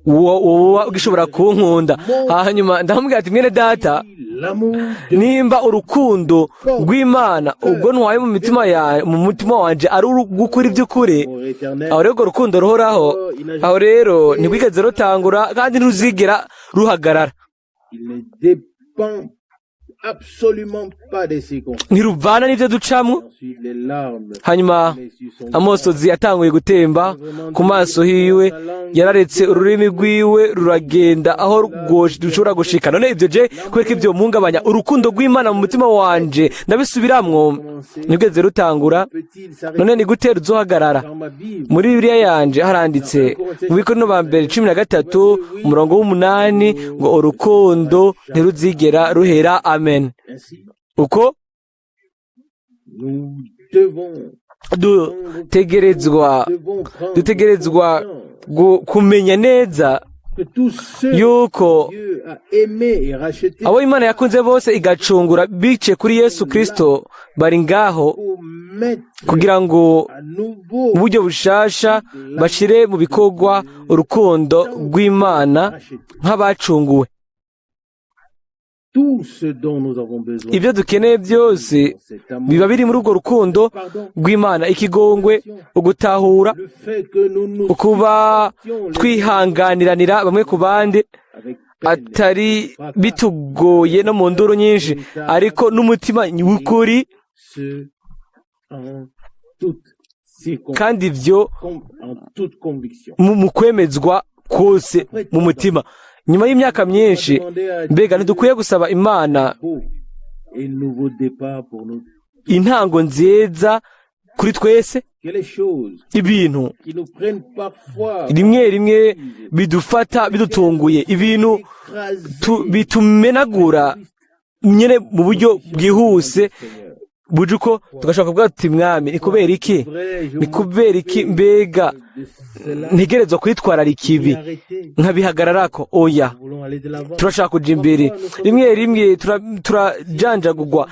wowe ugishobora kunkunda. Hanyuma ndamubwira ati mwene data, nimba urukundo rw'Imana ubwo ntwaye mu mutima wanje ari ugukora iby'ukuri, aho rero urwo rukundo ruhoraho, aho rero ntirwigeze rutangura kandi ntiruzigera ruhagarara, ntiruvana n'ibyo ducamwo. Hanyuma amosozi yatanguye gutemba ku maso hiwe, yararetse ururimi rwiwe ruragenda aho dushobora gushika. None ibyo je kubera ibyo mpungabanya urukundo rw'Imana mu mutima wanje, ndabisubiramwo, ntigeze rutangura, none ni gute ruzohagarara? Muri Bibiliya yanje haranditse mu Bikorino ba mbere 13:8 ngo urukundo ntiruzigera ruhera. Amen. Uko dutegerezwa kumenya neza yuko abo Imana yakunze bose igacungura bice kuri Yesu Kristo bari ngaho kugira ngo uburyo bushasha bashire mu bikorwa urukundo rw'Imana nk'abacunguwe. Ibyo dukeneye byose biba biri muri urwo rukundo rw'Imana: ikigongwe, ugutahura, ukuba twihanganiranira bamwe ku bandi, atari bitugoye no mu nduru nyinshi, ariko n'umutima w'ukuri, kandi ibyo mu kwemezwa kose mu mutima. Nyuma y'imyaka myinshi, mbega ntidukwiye gusaba Imana intango nziza kuri twese? Ibintu rimwe rimwe bidufata bidutunguye, ibintu bitumenagura nyene mu buryo bwihuse, buje uko tugashaka kuvuga tuti mwami ni kubera iki mbega ntegerezwa kwitwararika ibi nkabihagararako? Oya, turashaka kuja imbere rimwe rimwe turajanjagurwa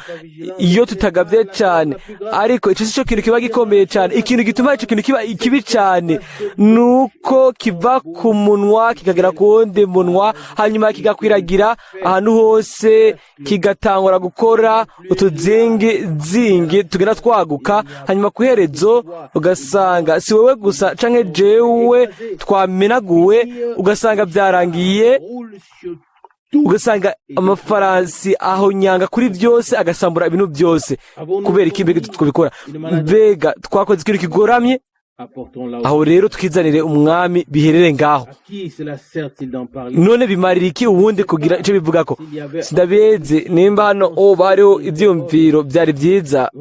iyo tutagavye cane, ariko ico sico kintu kiba gikomeye cane. Ikintu gituma ico kintu kiba kibi cane nuko kiva ku munwa kikagera ku wundi munwa, hanyuma kigakwiragira ahantu hose, kigatangura gukora utuzingi tugenda twaguka, hanyuma ku iherezo ugasanga si wewe gusa canke jewe twamenaguwe, ugasanga vyarangiye, ugasanga amafaransi aho nyanga kuri vyose, agasambura ibintu vyose. Kubera iki mbega twabikora? Mbega twakoze ikintu kigoramye? Aho rero tukizanire umwami biherere ngaho. None bimarira iki ubundi kugira ico bivugako? Sindabeze nimba hano bariho ivyumviro vyari vyiza,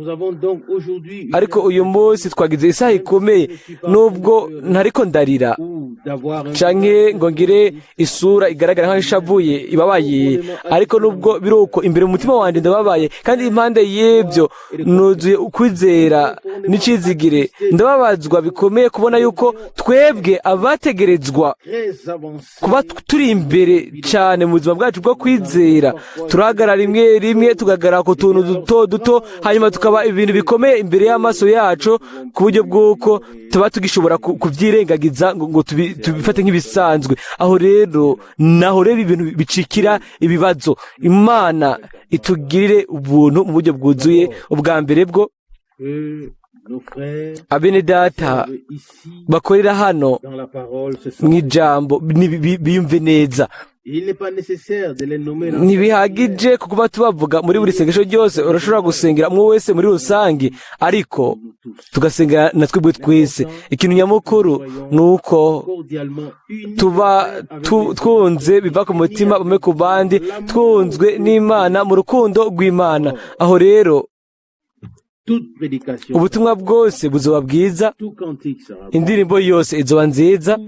ariko uyu munsi twagize isaha ikomeye, nubwo ntariko ndarira canke ngo ngire isura igaragara nkaho ishavuye ibabaye, ariko nubwo biruko imbere mu mutima wanje ndababaye, kandi impande y'ivyo nuzuye ukwizera n'icizigire. Ndababazwa bikomeye kubona yuko twebwe abategerezwa kuba turi imbere cyane mu buzima bwacu bwo kwizera, turahagarara rimwe rimwe tugahagarara ku tuntu duto duto, hanyuma tukaba ibintu bikomeye imbere y'amaso yacu, ku buryo bw'uko tuba tugishobora kuvyirengagiza ngo tubifate nk'ibisanzwe. Aho rero naho rero ibintu bicikira ibibazo. Imana itugirire ubuntu mu buryo bwuzuye. Ubwa mbere bwo abene data bakorera hano mw'ijambo biyumve neza. Ntibihagije kuba tubavuga muri buri sengesho ryose, urashobora gusengera umwe wese muri rusange, ariko tugasengera na twebwe twese. Ikintu nyamukuru ni uko tuba twunze biva ku mutima bamwe ku bandi, twunzwe n'Imana mu rukundo rw'Imana. Aho rero ubutumwa bwose buzoba bwiza, indirimbo yose izoba nziza,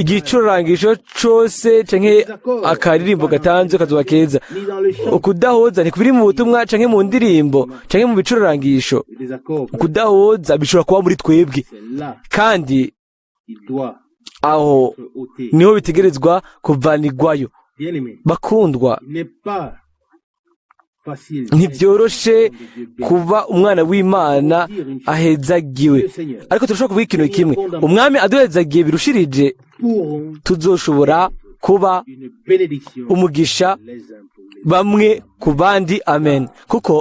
igicurangisho cose canke akaririmbo gatanzwe kazoba keza. Ukudahoza ntikubiri mu butumwa canke mu ndirimbo canke mu bicurangisho. Ukudahoza bishobora kuba muri twebwe, kandi aho niho bitegerezwa kuvanirwayo. Bakundwa, ntibyoroshe kuba umwana w'Imana ahezagiwe, ariko turashobora kuvuga ikintu kimwe: umwami aduhezagiye birushirije, tuzoshobora kuba umugisha bamwe ku bandi. Amen. Kuko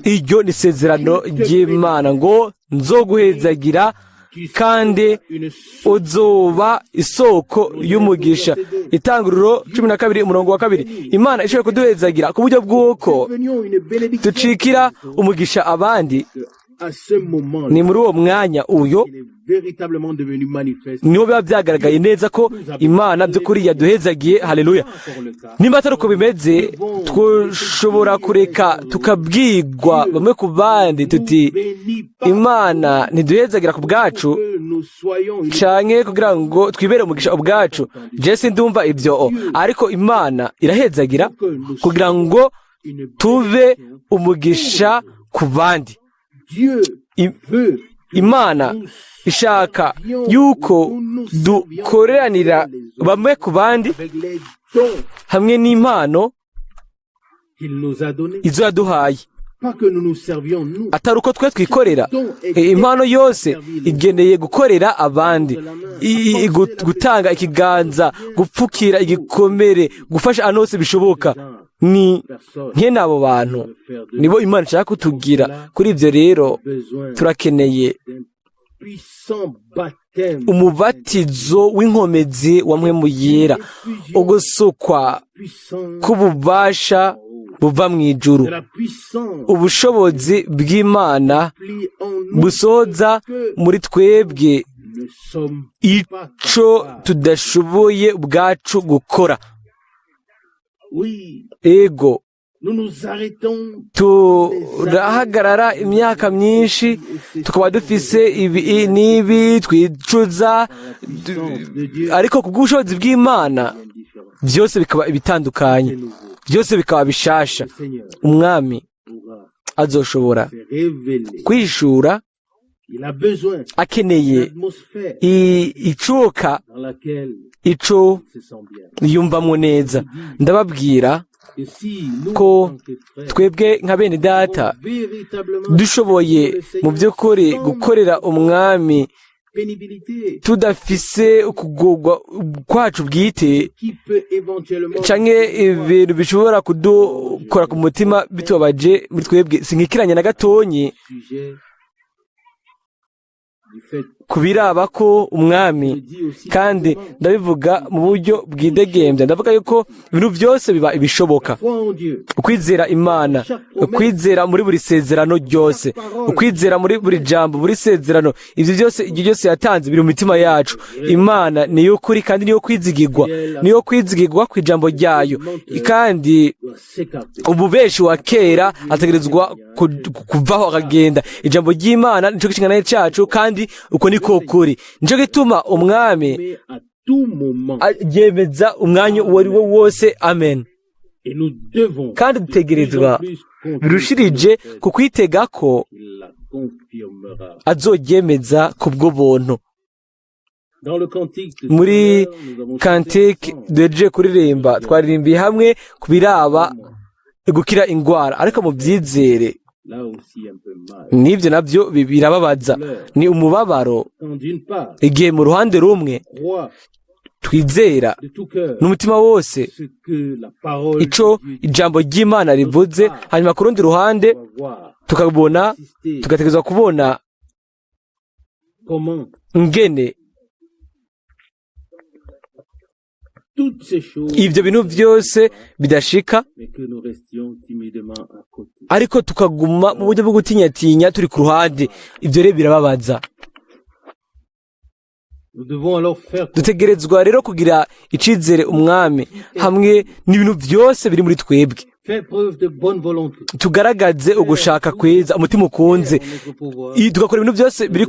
iryo ni isezerano ry'Imana ngo nzoguhezagira kandi uzoba isoko y'umugisha. Itanguriro 12:2. Imana ishobora kuduhezagira ku buryo bw'uko ducikira umugisha abandi. Ni muri uwo mwanya uyo niho biba byagaragaye neza ko Imana by'ukuri yaduhezagiye. Haleluya. Nimba atari uko bimeze, twashobora kureka tukabwirwa bamwe ku bandi tuti Imana ntiduhezagira ku bwacu canke kugira ngo twibere umugisha ubwacu. Jesse ndumva ibyo, ariko Imana irahezagira kugira ngo tuve umugisha ku bandi. Imana ishaka yuko dukoreranira bamwe ku bandi hamwe n'impano izo yaduhaye, atari uko twe twikorera. Impano yose igeneye gukorera abandi, gutanga ikiganza, gupfukira igikomere, gufasha ahantu hose bishoboka. Ni nkene abo bantu nibo Imana ishaka kutugira. Kuri ibyo rero turakeneye umubatizo w'inkomezi wa mpwemu yera, ugusukwa k'ububasha buva mu ijuru, ubushobozi bw'Imana busohoza muri twebwe ico tudashoboye ubwacu gukora. Ego turahagarara imyaka myinshi tukaba dufise ibi n'ibi twicuza, ariko kubw'ubushobozi bw'Imana byose bikaba ibitandukanye, byose bikaba bishasha. Umwami azoshobora kwishura Il a besoin akeneye d'une atmosphère icuka dans laquelle ico il se sent bien. yumvamwo neza. Ndababwira Et si nous, ko en tant que frères, twebwe nka bene data véritablement dushoboye mu by'ukuri gukorera umwami pénibilité tudafise ukugurwa kwacu bwite qui peut éventuellement canke ibintu bishobora kudukora ku mutima bitubabaje muri twebwe sinkikiranye na gatonyi sujet du fait kubiraba ko umwami kandi ndabivuga mu buryo bwidegembya ndavuga yuko ibintu byose biba ibishoboka foi en Dieu, ukwizera imana ukwizera muri buri sezerano ryose ukwizera muri buri jambo buri sezerano ibyo byose yatanze biri mu mitima yacu. Imana niyo kuri kandi niyo kwizigirwa ku ijambo ryayo kandi doit s'écarter. umubeshi wa kera ategerezwa kuvaho akagenda. Ijambo ry'Imana nico gishingana cyacu kandi uko niko kuri. Nico gituma umwami Mais à tout moment, yemeza umwanya uwo ari wo wose. Amen. et nous devons kandi dutegerezwa de plus en plus birushirije ku kwitega ko qu'il la confirmera. azoryemeza ku bw'ubuntu. Dans le cantique de Muri tout à l'heure, nous avons kantike chanté ensemble. duhejeje kuririmba twaririmbiye hamwe ku biraba gukira ingwara, ariko mu byizere Là aussi un peu mal. n'ibyo nabyo birababaza. Ni umubabaro Quand d'une part, igihe mu ruhande rumwe croit twizera de tout cœur n'umutima wose ce que la parole ico de Dieu ijambo ry'Imana rivuze, hanyuma ku rundi ruhande doit voir, tukabona assister, tugategerezwa kubona comment ngene toutes ces choses, ibyo bintu byose bidashika, mais que nous restions timidement à côté. ariko tukaguma mu buryo bwo gutinyatinya turi ku ruhande. Ibyo rero birababaza. Nous devons alors faire Dutegerezwa rero kugira icizere umwami hamwe n'ibintu byose biri muri twebwe, faire preuve de bonne volonté. tugaragaze ugushaka kweza, umutima ukunze, En notre pouvoir, tugakora ibintu byose biri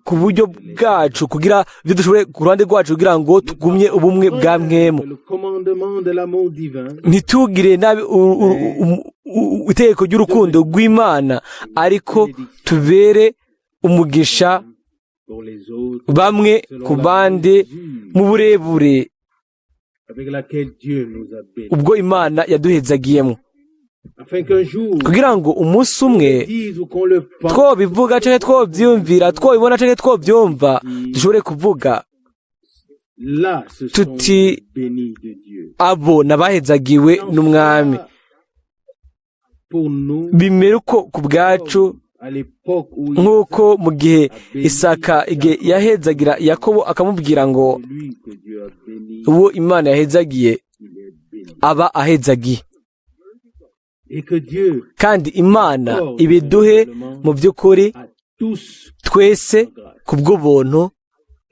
ku buryo bwacu, kugira ibyo dushoboye ku ruhande rwacu kugira ngo tugumye ubumwe bwa mwemu, le commandement de l'amour divin, ntitugire nabi itegeko ry'urukundo rw'Imana, ariko tubere umugisha pour les autres, bamwe ku bandi mu burebure avec laquelle Dieu nous a bénis. ubwo Imana yaduhezagiyemo, Afin qu'un jour, kugira ngo umunsi umwe on dise ou qu'on le pense, twobivuga canke twobyumvira, twobibona canke twobyumva, dushobore kuvuga là, ce sont tuti les bénis de Dieu. abo nabahezagiwe n'umwami. Pour nous, Bimere uko ku bwacu à l'époque où nk'uko mu gihe Isaka igihe yahezagira Yakobo akamubwira ngo celui que Dieu a béni, uwo Imana yahezagiye il est béni. aba ahezagiye, Et que Dieu kandi Imana ibiduhe mu by'ukuri à tous twese ku bw'ubuntu.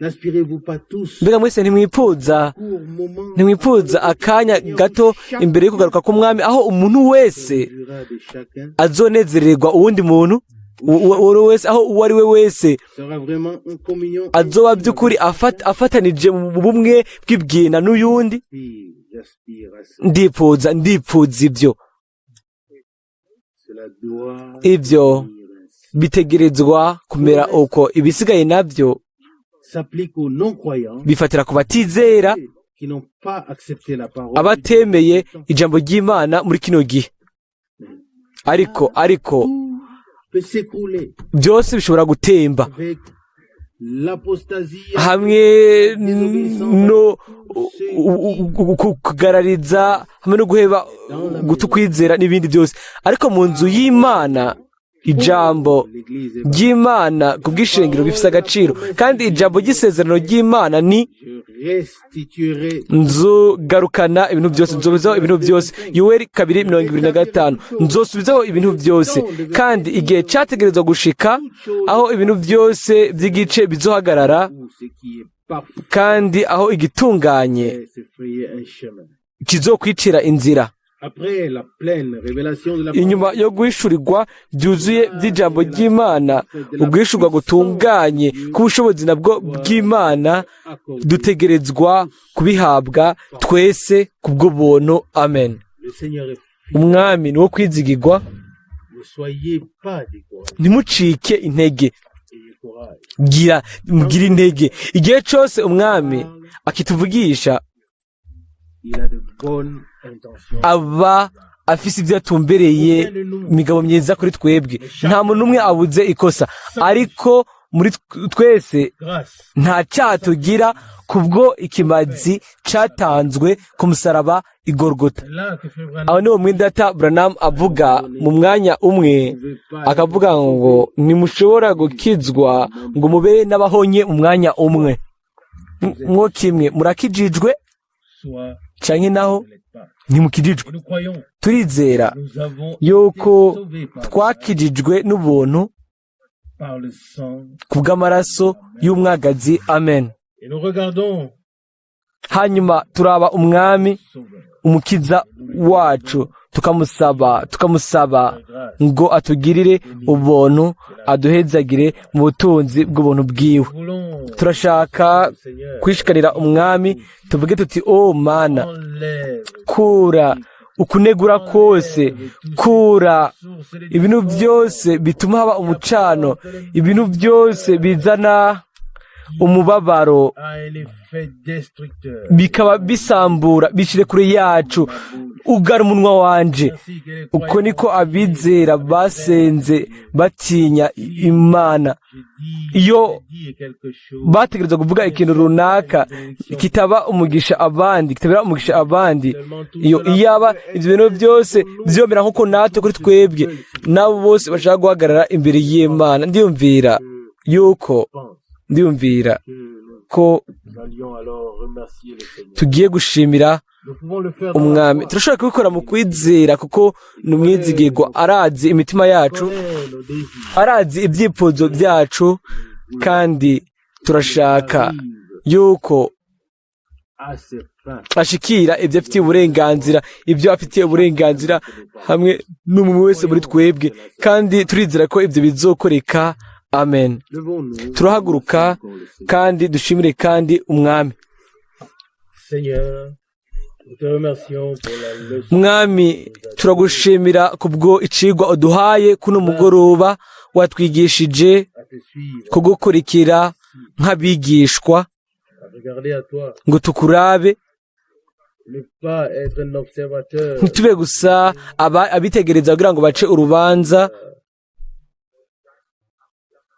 n'aspirez-vous pas tous Mbega mwese ntimwifuza court moment ntimwifuza akanya gato imbere yo kugaruka k'umwami, aho umuntu wese jura de chacun azonezererwa uwundi muntu uwo wese, aho uwo ari we wese sera vraiment en communion azoba by'ukuri afatanije mu bumwe bw'ibwina n'uyundi. j'aspire à ça. Ndipfuza ibyo. Cela doit Ibyo venir ainsi. bitegerezwa kumera uko, ibisigaye nabyo S'applique aux non-croyants bifatira ku batizera, qui n'ont pas accepté la parole abatemeye ijambo ry'Imana muri kino gihe. Ariko Tout peut s'écrouler byose bishobora gutemba avec l'apostasie, hamwe no kugarariza, hamwe no guheba gutukwizera n'ibindi byose. Ariko mu nzu y'Imana ijambo l'Église ry'Imana ku bw'ishengero bifite agaciro, kandi ijambo ry'isezerano ry'Imana ni je restituerai nzogarukana ibintu byose, nzosubizaho ibintu byose. Yoweri 2:25, nzosubizaho ibintu byose. Kandi igihe cyategerezwa gushika aho ibintu byose by'igice bizohagarara, tout ce qui est parfait kandi aho igitunganye et se frayer un chemin. kizokwicira inzira. Après la pleine révélation de la Inyuma yo guhishurirwa byuzuye by'ijambo ry'Imana, ubwishurwa gutunganye k'ubushobozi nabwo bw'Imana, dutegerezwa kubihabwa twese ku bw'ubuntu. Amen. le Seigneur est Umwami ni wo kwizigirwa, le soyez pas découragés. ntimucike intege Ayez courage. mugire intege igihe cyose umwami akituvugisha Il a de bonnes intentions. aba afise ibyo yatumbereye imigabo myiza kuri twebwe nta muntu n'umwe abuze ikosa ariko muri twese Grâce. nta cyaha tugira kubwo ikimazi cyatanzwe ku musaraba igorogota C'est là que Frère Branham aho niho mwidata Branham avuga mu mwanya umwe akavuga ngo ntimushobora gukizwa ngo mube n'abahonye mu mwanya umwe mwo kimwe murakijijwe soit cyangwa naho ne l'êtes pas. ntimukijijwe Et nous croyons, turizera nous avons yuko été sauvés par, twakijijwe n'ubuntu par le sang. ku bw'amaraso y'umwagazi amen Et nous regardons hanyuma turaba umwami Sauveur. umukiza wacu tukamusaba Grâce. ngo atugirire ubuntu aduhezagire mu butunzi bw'ubuntu bwiwe Nous voulons turashaka le Seigneur kwishikanira umwami tuvuge tuti o mana enlève kura ukunegura kose kura ibintu byose bituma haba umucano ibintu byose bizana umubabaro a un effet destructeur. bikaba bisambura bishire kure yacu ugara umunwa wanje Ainsi que les uko croyants, niko abizera basenze batinya imana iyo dit quelque chose. bategereza kuvuga ikintu runaka kitaba umugisha abandi kitabera umugisha abandi iyo iyaba ibyo bintu byose byomera nk'uko natwe kuri twebwe nabo bose bashaka guhagarara imbere y'imana ndiyumvira yuko ndiyumvira ko Nous allions alors remercier le Seigneur. tugiye gushimira Nous pouvons le faire dans umwami la foi. turashobora kubikora mu kwizera kuko ni umwizigirwa arazi imitima yacu Connaît nos désirs. arazi ibyifuzo byacu kandi turashaka yuko À ses fins. ashikira ibyo afitiye uburenganzira ibyo afitiye uburenganzira hamwe n'umuntu wese muri twebwe kandi turizera ko ibyo bizokoreka amen Levons-nous. turahaguruka kandi dushimire kandi umwami Seigneur, nous te remercions pour la leçon. mwami turagushimira kubwo icigwa uduhaye kuno mugoroba watwigishije À te suivre, kugukurikira nk'abigishwa à regarder à toi. ngo tukurabe Ne pas être un observateur. ntitube gusa abitegereza kugira ngo bace urubanza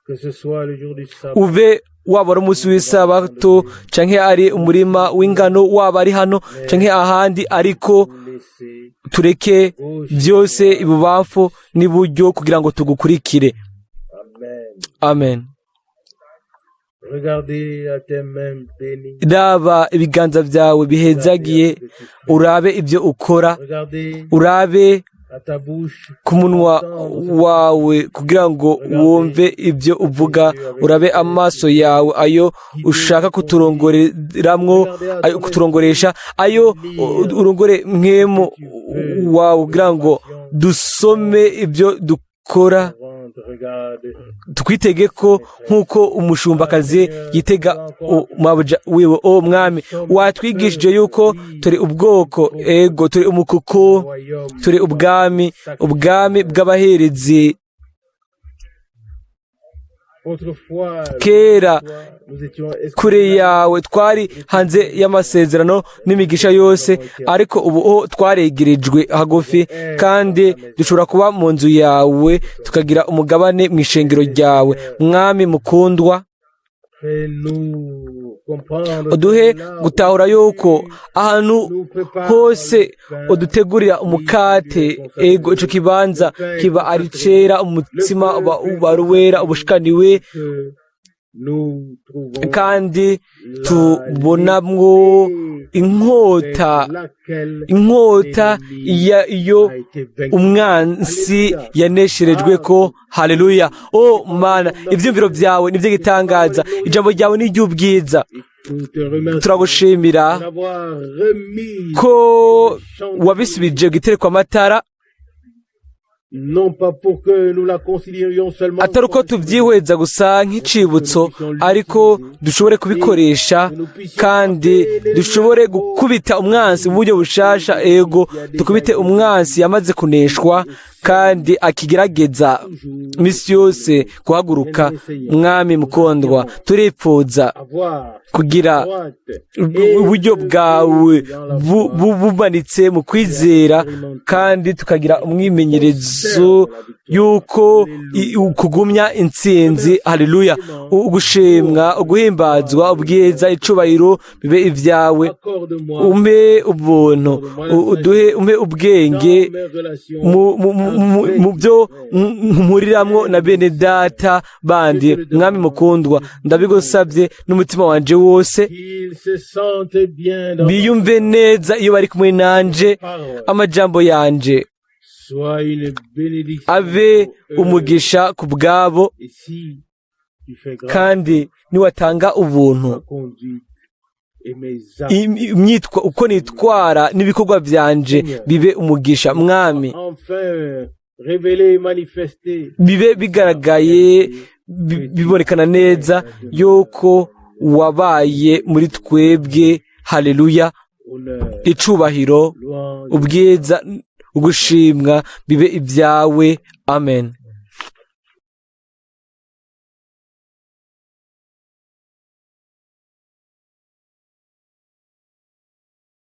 Que ce soit le jour du sabbat. ube waba ari umunsi w'isabato canke ari umurima w'ingano waba ari hano canke ahandi ariko Nous laisser tureke byose ibubamfu n'iburyo kugira ngo tugukurikire Amen. amen Regardez à tes mains bénies. raba ibiganza byawe bihezagiye urabe ibyo ukora Regardez urabe à ta bouche. ku munwa wawe kugira ngo wumve ibyo uvuga urabe amaso yawe ayo ushaka kuturongoreramwo ayo kuturongoresha ayo urongore mwemu wawe kugira ngo dusome ibyo dukora Avant de regarder. twitege ko nk'uko umushumba-kazi yitega mabuja wiwe o mwami watwigishije yuko turi ubwoko ego turi umukuku Royaume. turi ubwami bw'abaherezi Autrefois, kera nous étions kure yawe twari hanze y'amasezerano n'imigisha yose ariko ubu ho twaregerejwe hagufi kandi dushobora kuba mu nzu yawe tukagira umugabane mu ishengero ryawe mwami mukundwa Fais-nous comprendre uduhe cela. gutahura yuko ahantu Nous prépare hose le pain. udutegurira umukate ego ico kibanza kiba ari cera umutsima uba ari uwera ubushikaniwe Que nous trouvons kandi tubonamwo inkota inkota iyo umwansi yanesherejwe ko haleluya o mana ibyumviro byawe nibyo gitangaza ijambo ryawe ni iry'ubwiza turagushimira ko wabisubije giterekwa amatara non pas pour que nous la considérions seulement atari uko tubyihweza gusa nk'icibutso ariko dushobore kubikoresha kandi dushobore gukubita umwansi mu buryo bushasha ego dukubite umwansi yamaze kuneshwa kandi akigerageza misi yose guhaguruka mwami mukondwa turipfuza kugira uburyo bwawe bumanitse mu kwizera kandi tukagira umwimenyerezo yuko kugumya intsinzi haleluya ugushimwa uguhimbazwa ubwiza icubahiro bibe ibyawe umpe ubuntu umpe ubwenge mu byo mpuriramwo na bene data bandi mwami mukundwa ndabigusabye n'umutima wanje wose biyumve neza iyo bari kumwe nanje amajambo yanje abe umugisha ku bwabo kandi niwatanga ubuntu uko nitwara n'ibikorwa byanje bibe umugisha mwami bibe bigaragaye bibonekana neza yuko wabaye muri twebwe haleluya icubahiro ubwiza ugushimwa bibe ibyawe amen.